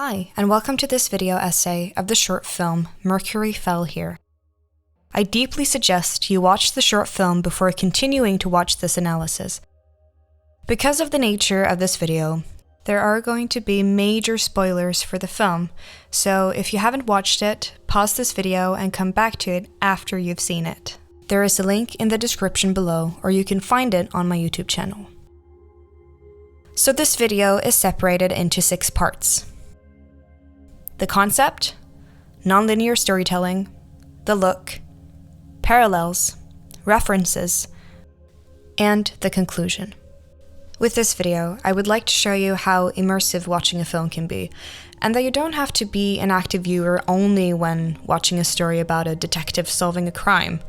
Hi, and welcome to this video essay of the short film Mercury Fell Here. I deeply suggest you watch the short film before continuing to watch this analysis. Because of the nature of this video, there are going to be major spoilers for the film, so if you haven't watched it, pause this video and come back to it after you've seen it. There is a link in the description below, or you can find it on my YouTube channel. So this video is separated into 6 parts. The concept, nonlinear storytelling, the look, parallels, references, and the conclusion. With this video, I would like to show you how immersive watching a film can be, and that you don't have to be an active viewer only when watching a story about a detective solving a crime.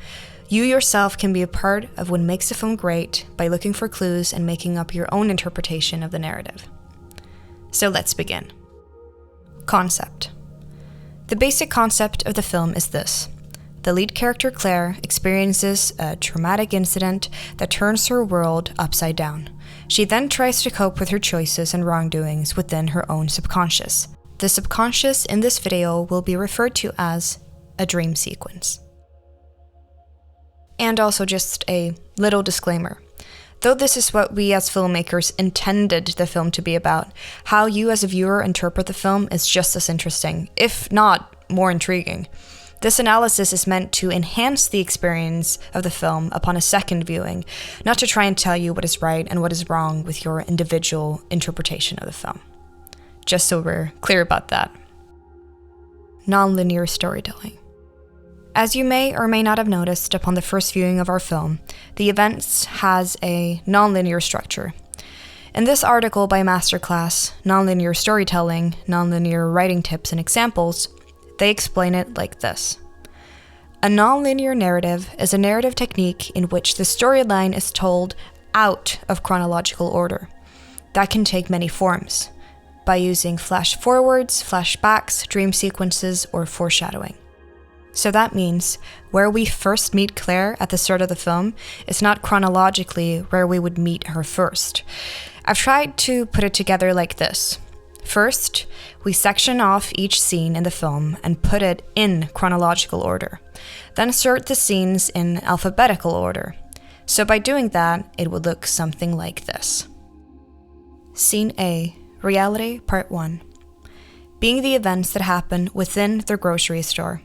You yourself can be a part of what makes a film great by looking for clues and making up your own interpretation of the narrative. So let's begin. Concept. The basic concept of the film is this. The lead character Claire experiences a traumatic incident that turns her world upside down. She then tries to cope with her choices and wrongdoings within her own subconscious. The subconscious in this video will be referred to as a dream sequence. And also just a little disclaimer. Though this is what we as filmmakers intended the film to be about, how you as a viewer interpret the film is just as interesting, if not more intriguing. This analysis is meant to enhance the experience of the film upon a second viewing, not to try and tell you what is right and what is wrong with your individual interpretation of the film. Just so we're clear about that. Nonlinear storytelling. As you may or may not have noticed upon the first viewing of our film, the events has a nonlinear structure. In this article by Masterclass, Nonlinear Storytelling, Nonlinear Writing Tips and Examples, they explain it like this. A nonlinear narrative is a narrative technique in which the storyline is told out of chronological order. That can take many forms, by using flash forwards, flashbacks, dream sequences, or foreshadowing. So that means where we first meet Claire at the start of the film is not chronologically where we would meet her first. I've tried to put it together like this. First, we section off each scene in the film and put it in chronological order. Then insert the scenes in alphabetical order. So by doing that, it would look something like this. Scene A, Reality, Part 1. Being the events that happen within the grocery store.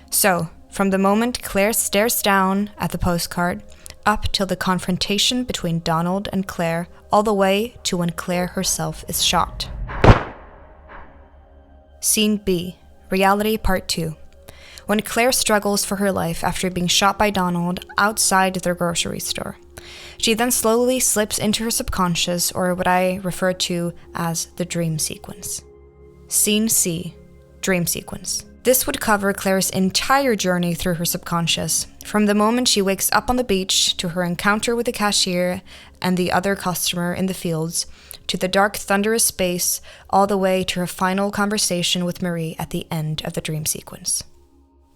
So, from the moment Claire stares down at the postcard, up till the confrontation between Donald and Claire, all the way to when Claire herself is shot. Scene B, Reality Part 2. When Claire struggles for her life after being shot by Donald outside their grocery store. She then slowly slips into her subconscious, or what I refer to as the dream sequence. Scene C, Dream Sequence. This would cover Claire's entire journey through her subconscious, from the moment she wakes up on the beach to her encounter with the cashier and the other customer in the fields, to the dark, thunderous space, all the way to her final conversation with Marie at the end of the dream sequence.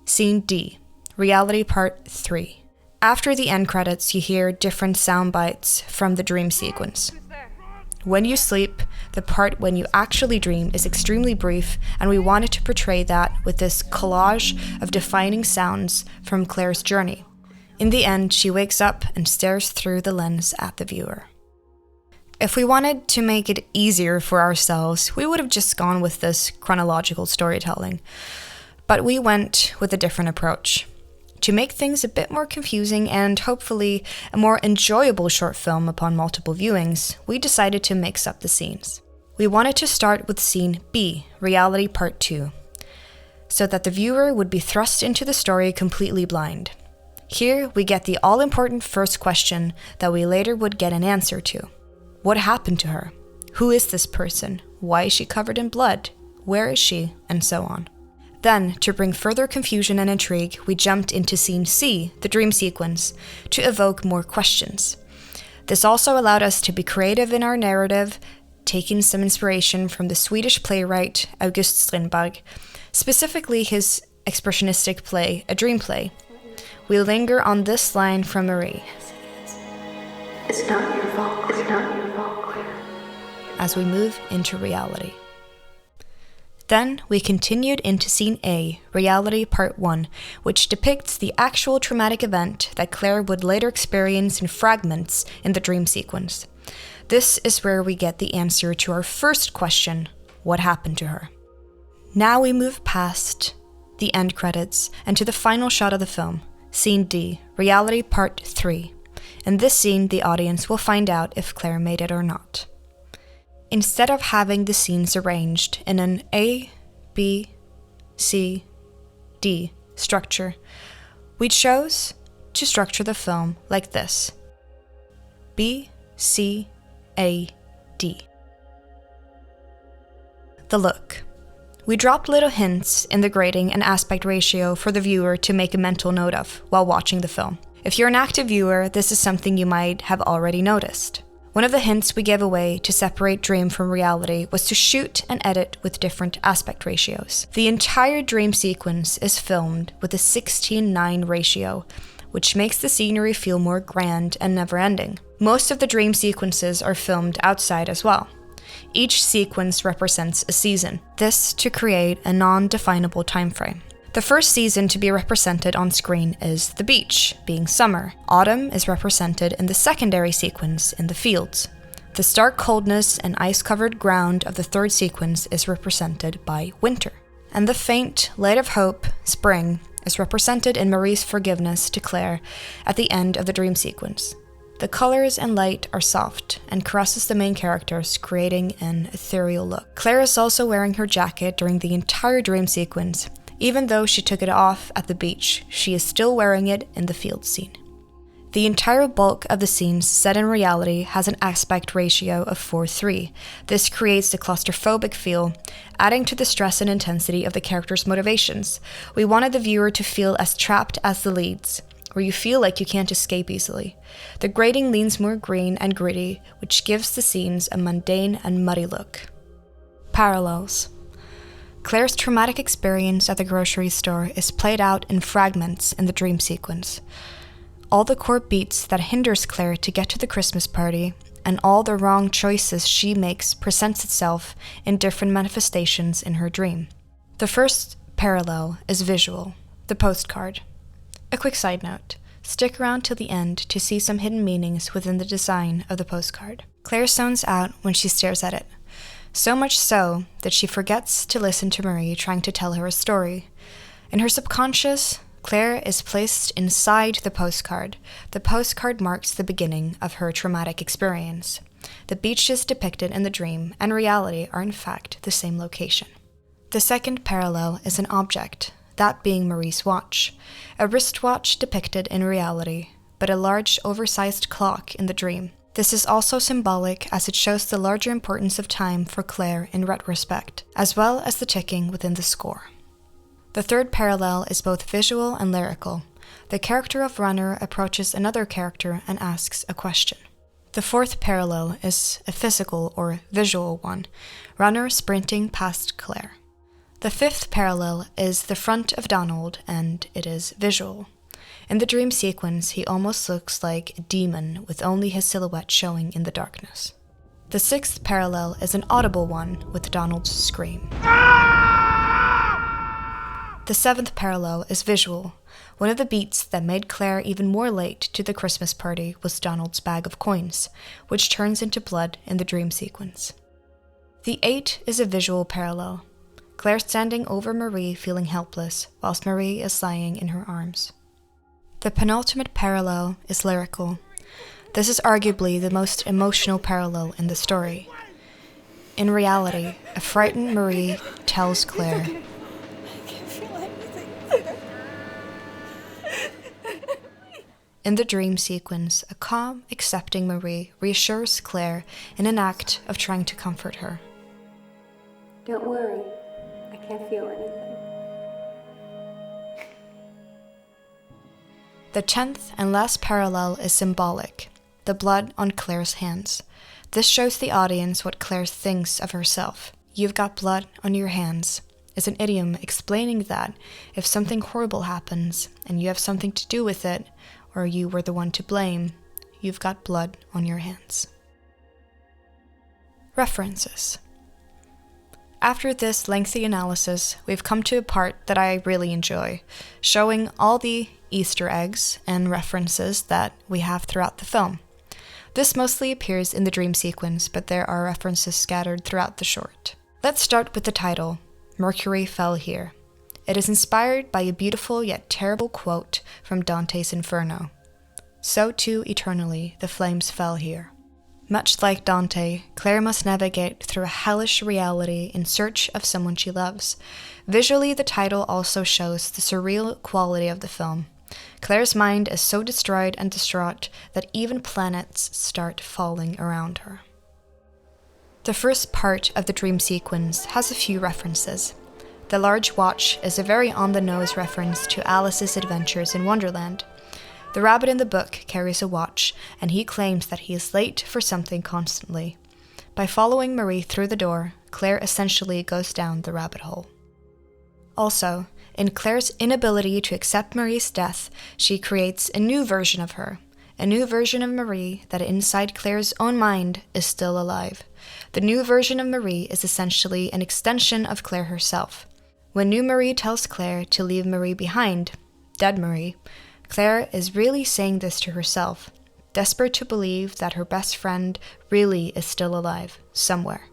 Scene D, Reality Part 3. After the end credits, you hear different sound bites from the dream sequence. When you sleep, the part when you actually dream is extremely brief, and we wanted to portray that with this collage of defining sounds from Claire's journey. In the end, she wakes up and stares through the lens at the viewer. If we wanted to make it easier for ourselves, we would have just gone with this chronological storytelling. But we went with a different approach. To make things a bit more confusing and hopefully a more enjoyable short film upon multiple viewings, we decided to mix up the scenes. We wanted to start with Scene B, Reality Part 2, so that the viewer would be thrust into the story completely blind. Here we get the all-important first question that we later would get an answer to. What happened to her? Who is this person? Why is she covered in blood? Where is she? And so on. Then, to bring further confusion and intrigue, we jumped into Scene C, the dream sequence, to evoke more questions. This also allowed us to be creative in our narrative, taking some inspiration from the Swedish playwright August Strindberg, specifically his expressionistic play, A Dream Play. We linger on this line from Marie. It's not your fault, Claire. It's not your fault, Claire. As we move into reality. Then we continued into Scene A, Reality Part 1, which depicts the actual traumatic event that Claire would later experience in fragments in the dream sequence. This is where we get the answer to our first question, what happened to her? Now we move past the end credits and to the final shot of the film, Scene D, Reality Part 3. In this scene, the audience will find out if Claire made it or not. Instead of having the scenes arranged in an A, B, C, D structure, we chose to structure the film like this: B, C, A, D. The look. We dropped little hints in the grading and aspect ratio for the viewer to make a mental note of while watching the film. If you're an active viewer, this is something you might have already noticed. One of the hints we gave away to separate dream from reality was to shoot and edit with different aspect ratios. The entire dream sequence is filmed with a 16:9 ratio, which makes the scenery feel more grand and never-ending. Most of the dream sequences are filmed outside as well. Each sequence represents a season, this to create a non-definable time frame. The first season to be represented on screen is the beach, being summer. Autumn is represented in the secondary sequence in the fields. The stark coldness and ice-covered ground of the third sequence is represented by winter. And the faint light of hope, spring, is represented in Marie's forgiveness to Claire at the end of the dream sequence. The colors and light are soft and caresses the main characters, creating an ethereal look. Claire is also wearing her jacket during the entire dream sequence. Even though she took it off at the beach, she is still wearing it in the field scene. The entire bulk of the scenes set in reality has an aspect ratio of 4:3. This creates a claustrophobic feel, adding to the stress and intensity of the characters' motivations. We wanted the viewer to feel as trapped as the leads, where you feel like you can't escape easily. The grading leans more green and gritty, which gives the scenes a mundane and muddy look. Parallels. Claire's traumatic experience at the grocery store is played out in fragments in the dream sequence. All the core beats that hinders Claire to get to the Christmas party, and all the wrong choices she makes presents itself in different manifestations in her dream. The first parallel is visual, the postcard. A quick side note, stick around till the end to see some hidden meanings within the design of the postcard. Claire zones out when she stares at it. So much so that she forgets to listen to Marie trying to tell her a story. In her subconscious, Claire is placed inside the postcard. The postcard marks the beginning of her traumatic experience. The beaches depicted in the dream and reality are in fact the same location. The second parallel is an object, that being Marie's watch. A wristwatch depicted in reality, but a large oversized clock in the dream. This is also symbolic as it shows the larger importance of time for Claire in retrospect, as well as the ticking within the score. The third parallel is both visual and lyrical. The character of Runner approaches another character and asks a question. The fourth parallel is a physical or visual one, Runner sprinting past Claire. The fifth parallel is the front of Donald, and it is visual. In the dream sequence, he almost looks like a demon with only his silhouette showing in the darkness. The sixth parallel is an audible one with Donald's scream. The seventh parallel is visual. One of the beats that made Claire even more late to the Christmas party was Donald's bag of coins, which turns into blood in the dream sequence. The 8 is a visual parallel. Claire standing over Marie feeling helpless, whilst Marie is lying in her arms. The penultimate parallel is lyrical. This is arguably the most emotional parallel in the story. In reality, a frightened Marie tells Claire, I can't feel anything. in the dream sequence, a calm, accepting Marie reassures Claire in an act of trying to comfort her. Don't worry, I can't feel anything. The 10th and last parallel is symbolic, the blood on Claire's hands. This shows the audience what Claire thinks of herself. "You've got blood on your hands" is an idiom explaining that if something horrible happens and you have something to do with it, or you were the one to blame, you've got blood on your hands. References. After this lengthy analysis, we've come to a part that I really enjoy, showing all the Easter eggs and references that we have throughout the film. This mostly appears in the dream sequence, but there are references scattered throughout the short. Let's start with the title, Mercury Fell Here. It is inspired by a beautiful yet terrible quote from Dante's Inferno. So too eternally the flames fell here. Much like Dante, Claire must navigate through a hellish reality in search of someone she loves. Visually, the title also shows the surreal quality of the film. Claire's mind is so destroyed and distraught that even planets start falling around her. The first part of the dream sequence has a few references. The large watch is a very on-the-nose reference to Alice's adventures in Wonderland. The rabbit in the book carries a watch, and he claims that he is late for something constantly. By following Marie through the door, Claire essentially goes down the rabbit hole. Also, in Claire's inability to accept Marie's death, she creates a new version of her, a new version of Marie that inside Claire's own mind is still alive. The new version of Marie is essentially an extension of Claire herself. When new Marie tells Claire to leave Marie behind, dead Marie, Claire is really saying this to herself, desperate to believe that her best friend really is still alive, somewhere.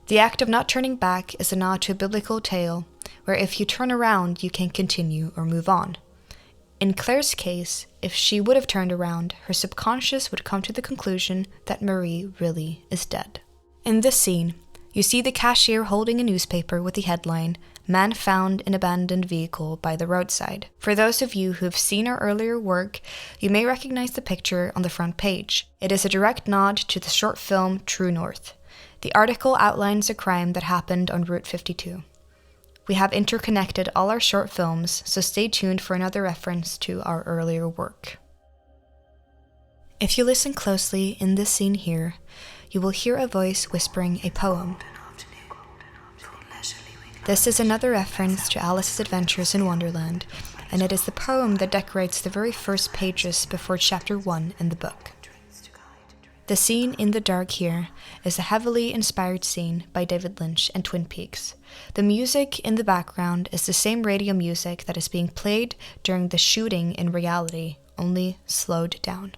The act of not turning back is a nod to a biblical tale, where if you turn around, you can continue or move on. In Claire's case, if she would have turned around, her subconscious would come to the conclusion that Marie really is dead. In this scene, you see the cashier holding a newspaper with the headline, Man Found in Abandoned Vehicle by the Roadside. For those of you who have seen our earlier work, you may recognize the picture on the front page. It is a direct nod to the short film True North. The article outlines a crime that happened on Route 52. We have interconnected all our short films, so stay tuned for another reference to our earlier work. If you listen closely in this scene here, you will hear a voice whispering a poem. This is another reference to Alice's adventures in Wonderland, and it is the poem that decorates the very first pages before chapter 1 in the book. The scene in the dark here is a heavily inspired scene by David Lynch and Twin Peaks. The music in the background is the same radio music that is being played during the shooting in reality, only slowed down.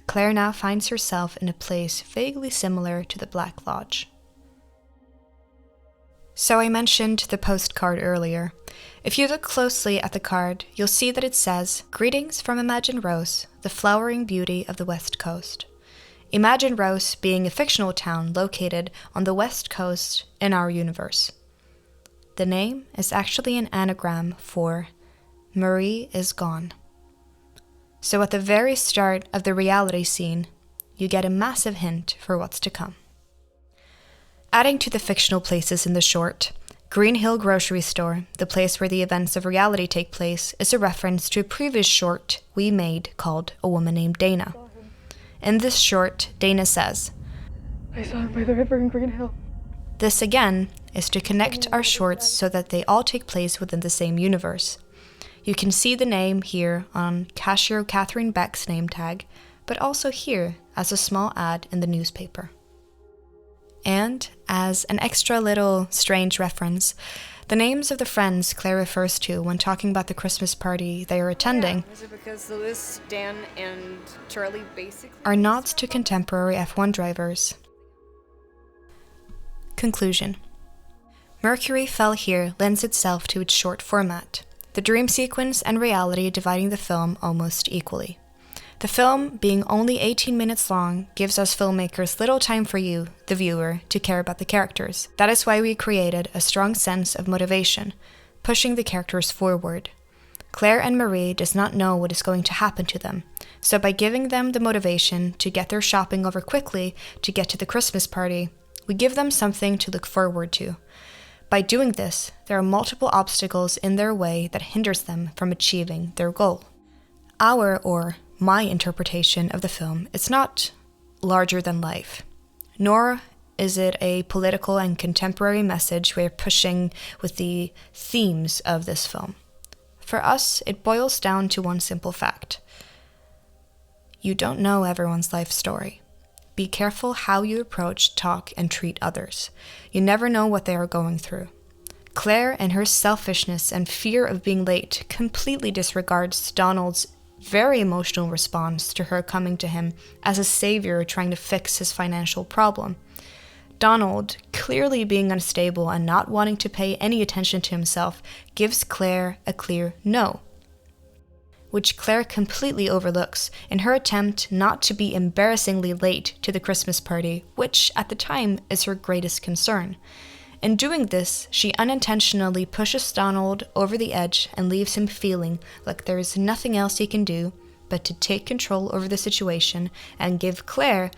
Claire now finds herself in a place vaguely similar to the Black Lodge. So I mentioned the postcard earlier. If you look closely at the card, you'll see that it says, Greetings from Imagine Rose, the flowering beauty of the West Coast. Imagine Rose being a fictional town located on the West Coast in our universe. The name is actually an anagram for Marie is gone. So at the very start of the reality scene, you get a massive hint for what's to come. Adding to the fictional places in the short, Green Hill Grocery Store, the place where the events of reality take place, is a reference to a previous short we made called A Woman Named Dana. In this short, Dana says, I saw him by the river in Green Hill. This again is to connect our shorts so that they all take place within the same universe. You can see the name here on cashier Catherine Beck's name tag, but also here as a small ad in the newspaper. And, as an extra little strange reference, the names of the friends Claire refers to when talking about the Christmas party they are attending Is it because Louis, Dan, and Charlie basically are nods to contemporary F1 drivers. Conclusion. Mercury Fell Here lends itself to its short format, the dream sequence and reality dividing the film almost equally. The film, being only 18 minutes long, gives us filmmakers little time for you, the viewer, to care about the characters. That is why we created a strong sense of motivation, pushing the characters forward. Claire and Marie does not know what is going to happen to them, so by giving them the motivation to get their shopping over quickly to get to the Christmas party, we give them something to look forward to. By doing this, there are multiple obstacles in their way that hinders them from achieving their goal. My interpretation of the film is not larger than life, nor is it a political and contemporary message we're pushing with the themes of this film. For us, it boils down to one simple fact. You don't know everyone's life story. Be careful how you approach, talk, and treat others. You never know what they are going through. Claire, in her selfishness and fear of being late, completely disregards Donald's very emotional response to her coming to him as a savior trying to fix his financial problem. Donald, clearly being unstable and not wanting to pay any attention to himself, gives Claire a clear no, which Claire completely overlooks in her attempt not to be embarrassingly late to the Christmas party, which at the time is her greatest concern. In doing this, she unintentionally pushes Donald over the edge and leaves him feeling like there is nothing else he can do but to take control over the situation and give Claire,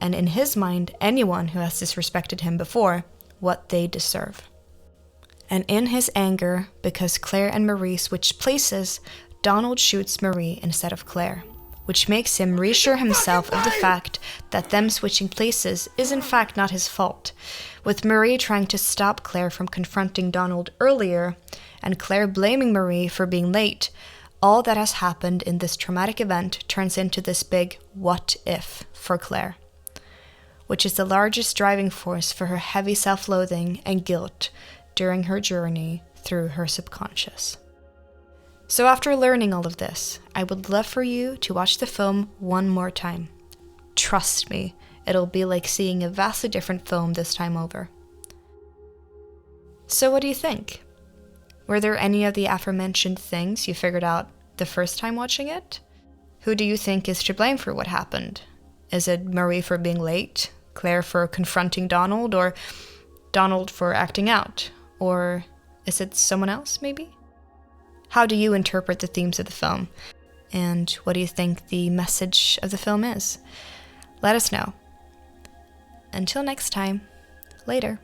and in his mind anyone who has disrespected him before, what they deserve. And in his anger, because Claire and Marie switch places, Donald shoots Marie instead of Claire, which makes him reassure himself of the fact that them switching places is in fact not his fault, with Marie trying to stop Claire from confronting Donald earlier, and Claire blaming Marie for being late. All that has happened in this traumatic event turns into this big what if for Claire, which is the largest driving force for her heavy self-loathing and guilt during her journey through her subconscious. So after learning all of this, I would love for you to watch the film one more time. Trust me, it'll be like seeing a vastly different film this time over. So what do you think? Were there any of the aforementioned things you figured out the first time watching it? Who do you think is to blame for what happened? Is it Marie for being late, Claire for confronting Donald, or Donald for acting out? Or is it someone else, maybe? How do you interpret the themes of the film? And what do you think the message of the film is? Let us know. Until next time, later.